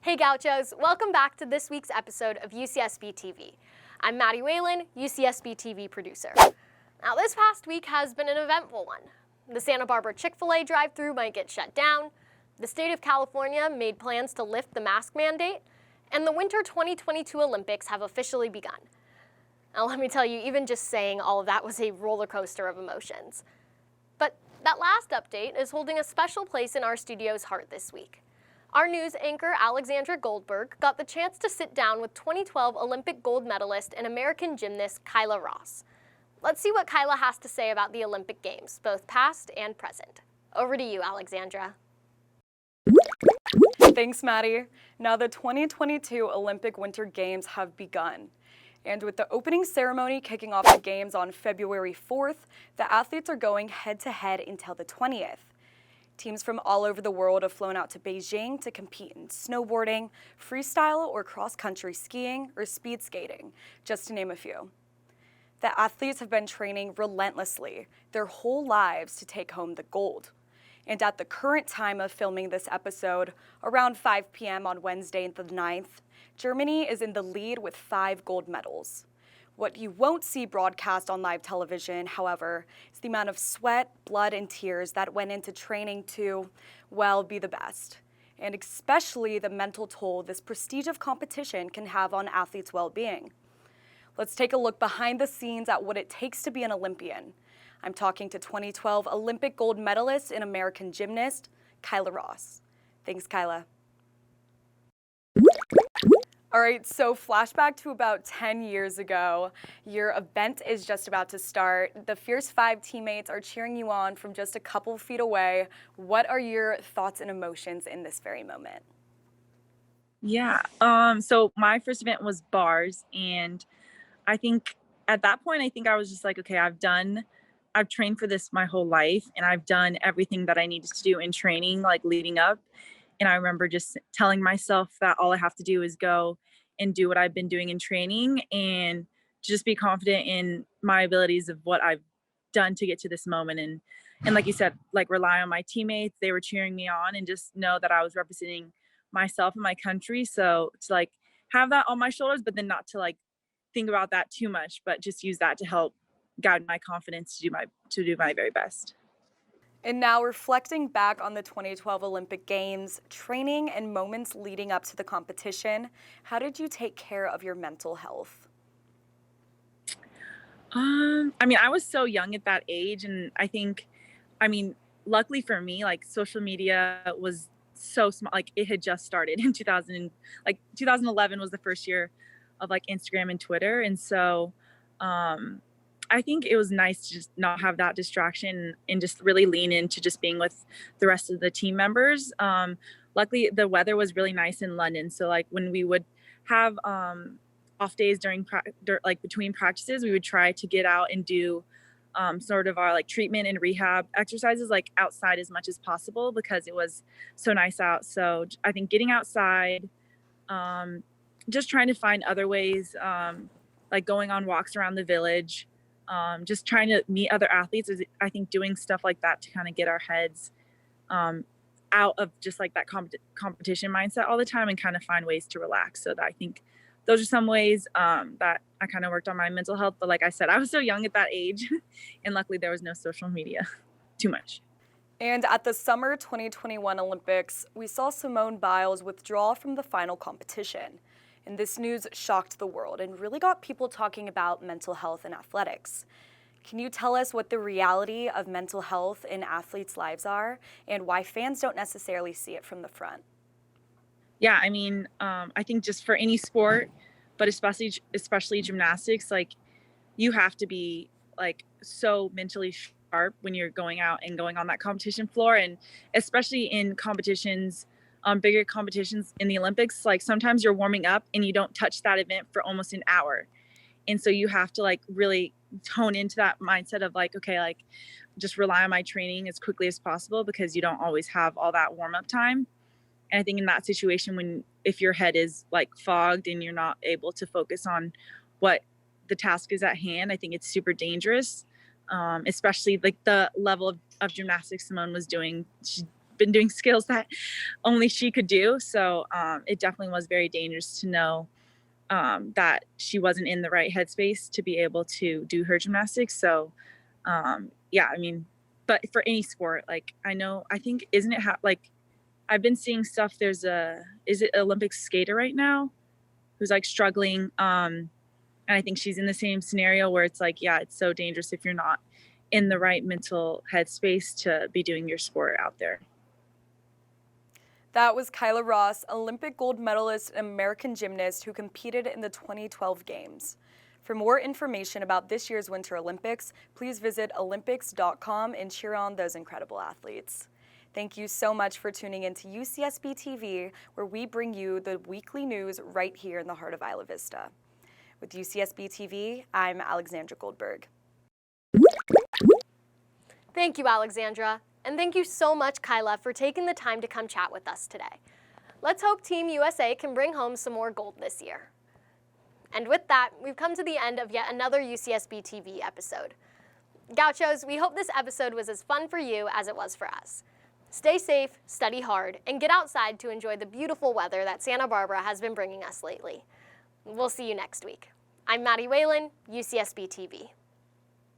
Hey Gauchos, welcome back to this week's episode of UCSB TV. I'm Maddie Whalen, UCSB TV producer. Now this past week has been an eventful one. The Santa Barbara Chick-fil-A drive-thru might get shut down, the state of California made plans to lift the mask mandate, and the Winter 2022 Olympics have officially begun. Now let me tell you, even just saying all of that was a roller coaster of emotions. But that last update is holding a special place in our studio's heart this week. Our news anchor, Alexandra Goldberg, got the chance to sit down with 2012 Olympic gold medalist and American gymnast Kyla Ross. Let's see what Kyla has to say about the Olympic Games, both past and present. Over to you, Alexandra. Thanks, Maddie. Now the 2022 Olympic Winter Games have begun. And with the opening ceremony kicking off the Games on February 4th, the athletes are going head-to-head until the 20th. Teams from all over the world have flown out to Beijing to compete in snowboarding, freestyle or cross-country skiing, or speed skating, just to name a few. The athletes have been training relentlessly their whole lives to take home the gold. And at the current time of filming this episode, around 5 p.m. on Wednesday the 9th, Germany is in the lead with 5 gold medals. What you won't see broadcast on live television, however, is the amount of sweat, blood, and tears that went into training to, well, be the best. And especially the mental toll this prestigious competition can have on athletes' well-being. Let's take a look behind the scenes at what it takes to be an Olympian. I'm talking to 2012 Olympic gold medalist and American gymnast, Kyla Ross. Thanks, Kyla. All right, so flashback to about 10 years ago. Your event is just about to start. The Fierce 5 teammates are cheering you on from just a couple feet away. What are your thoughts and emotions in this very moment? Yeah, so my first event was bars, and I think at that point, I was just like, okay, I've trained for this my whole life, and I've done everything that I needed to do in training, like leading up. And I remember just telling myself that all I have to do is go and do what I've been doing in training and just be confident in my abilities of what I've done to get to this moment. And like you said, like rely on my teammates. They were cheering me on, and just know that I was representing myself and my country. So to like have that on my shoulders, but then not to like think about that too much, but just use that to help guide my confidence to do my very best. And now reflecting back on the 2012 Olympic Games, training and moments leading up to the competition, how did you take care of your mental health? I was so young at that age, and luckily for me, like social media was so small. Like it had just started in 2011 was the first year of like Instagram and Twitter, and so I think it was nice to just not have that distraction and just really lean into just being with the rest of the team members. Luckily, the weather was really nice in London. So like when we would have off days between practices, we would try to get out and do sort of our like treatment and rehab exercises like outside as much as possible because it was so nice out. So I think getting outside, just trying to find other ways, like going on walks around the village, just trying to meet other athletes is, I think, doing stuff like that to kind of get our heads out of just like that competition mindset all the time and kind of find ways to relax. So that I think those are some ways that I kind of worked on my mental health. But like I said, I was so young at that age and luckily there was no social media too much. And at the Summer 2021 Olympics, we saw Simone Biles withdraw from the final competition. And this news shocked the world and really got people talking about mental health in athletics. Can you tell us what the reality of mental health in athletes' lives are and why fans don't necessarily see it from the front? Yeah, I think just for any sport, but especially gymnastics, like you have to be like so mentally sharp when you're going out and going on that competition floor, and especially in competitions, bigger competitions in the Olympics, like sometimes you're warming up and you don't touch that event for almost an hour. And so you have to like really tone into that mindset of like, okay, like just rely on my training as quickly as possible because you don't always have all that warm up time. And I think in that situation, if your head is like fogged and you're not able to focus on what the task is at hand, I think it's super dangerous. Especially like the level of gymnastics Simone was doing. She been doing skills that only she could do. So it definitely was very dangerous to know that she wasn't in the right headspace to be able to do her gymnastics. So yeah, I mean, but for any sport, like I think, isn't it like I've been seeing stuff. Is it Olympic skater right now who's like struggling? And I think she's in the same scenario where it's like, yeah, it's so dangerous if you're not in the right mental headspace to be doing your sport out there. That was Kyla Ross, Olympic gold medalist and American gymnast who competed in the 2012 Games. For more information about this year's Winter Olympics, please visit Olympics.com and cheer on those incredible athletes. Thank you so much for tuning in to UCSB TV, where we bring you the weekly news right here in the heart of Isla Vista. With UCSB TV, I'm Alexandra Goldberg. Thank you, Alexandra. And thank you so much, Kyla, for taking the time to come chat with us today. Let's hope Team USA can bring home some more gold this year. And with that, we've come to the end of yet another UCSB TV episode. Gauchos, we hope this episode was as fun for you as it was for us. Stay safe, study hard, and get outside to enjoy the beautiful weather that Santa Barbara has been bringing us lately. We'll see you next week. I'm Maddie Whalen, UCSB TV.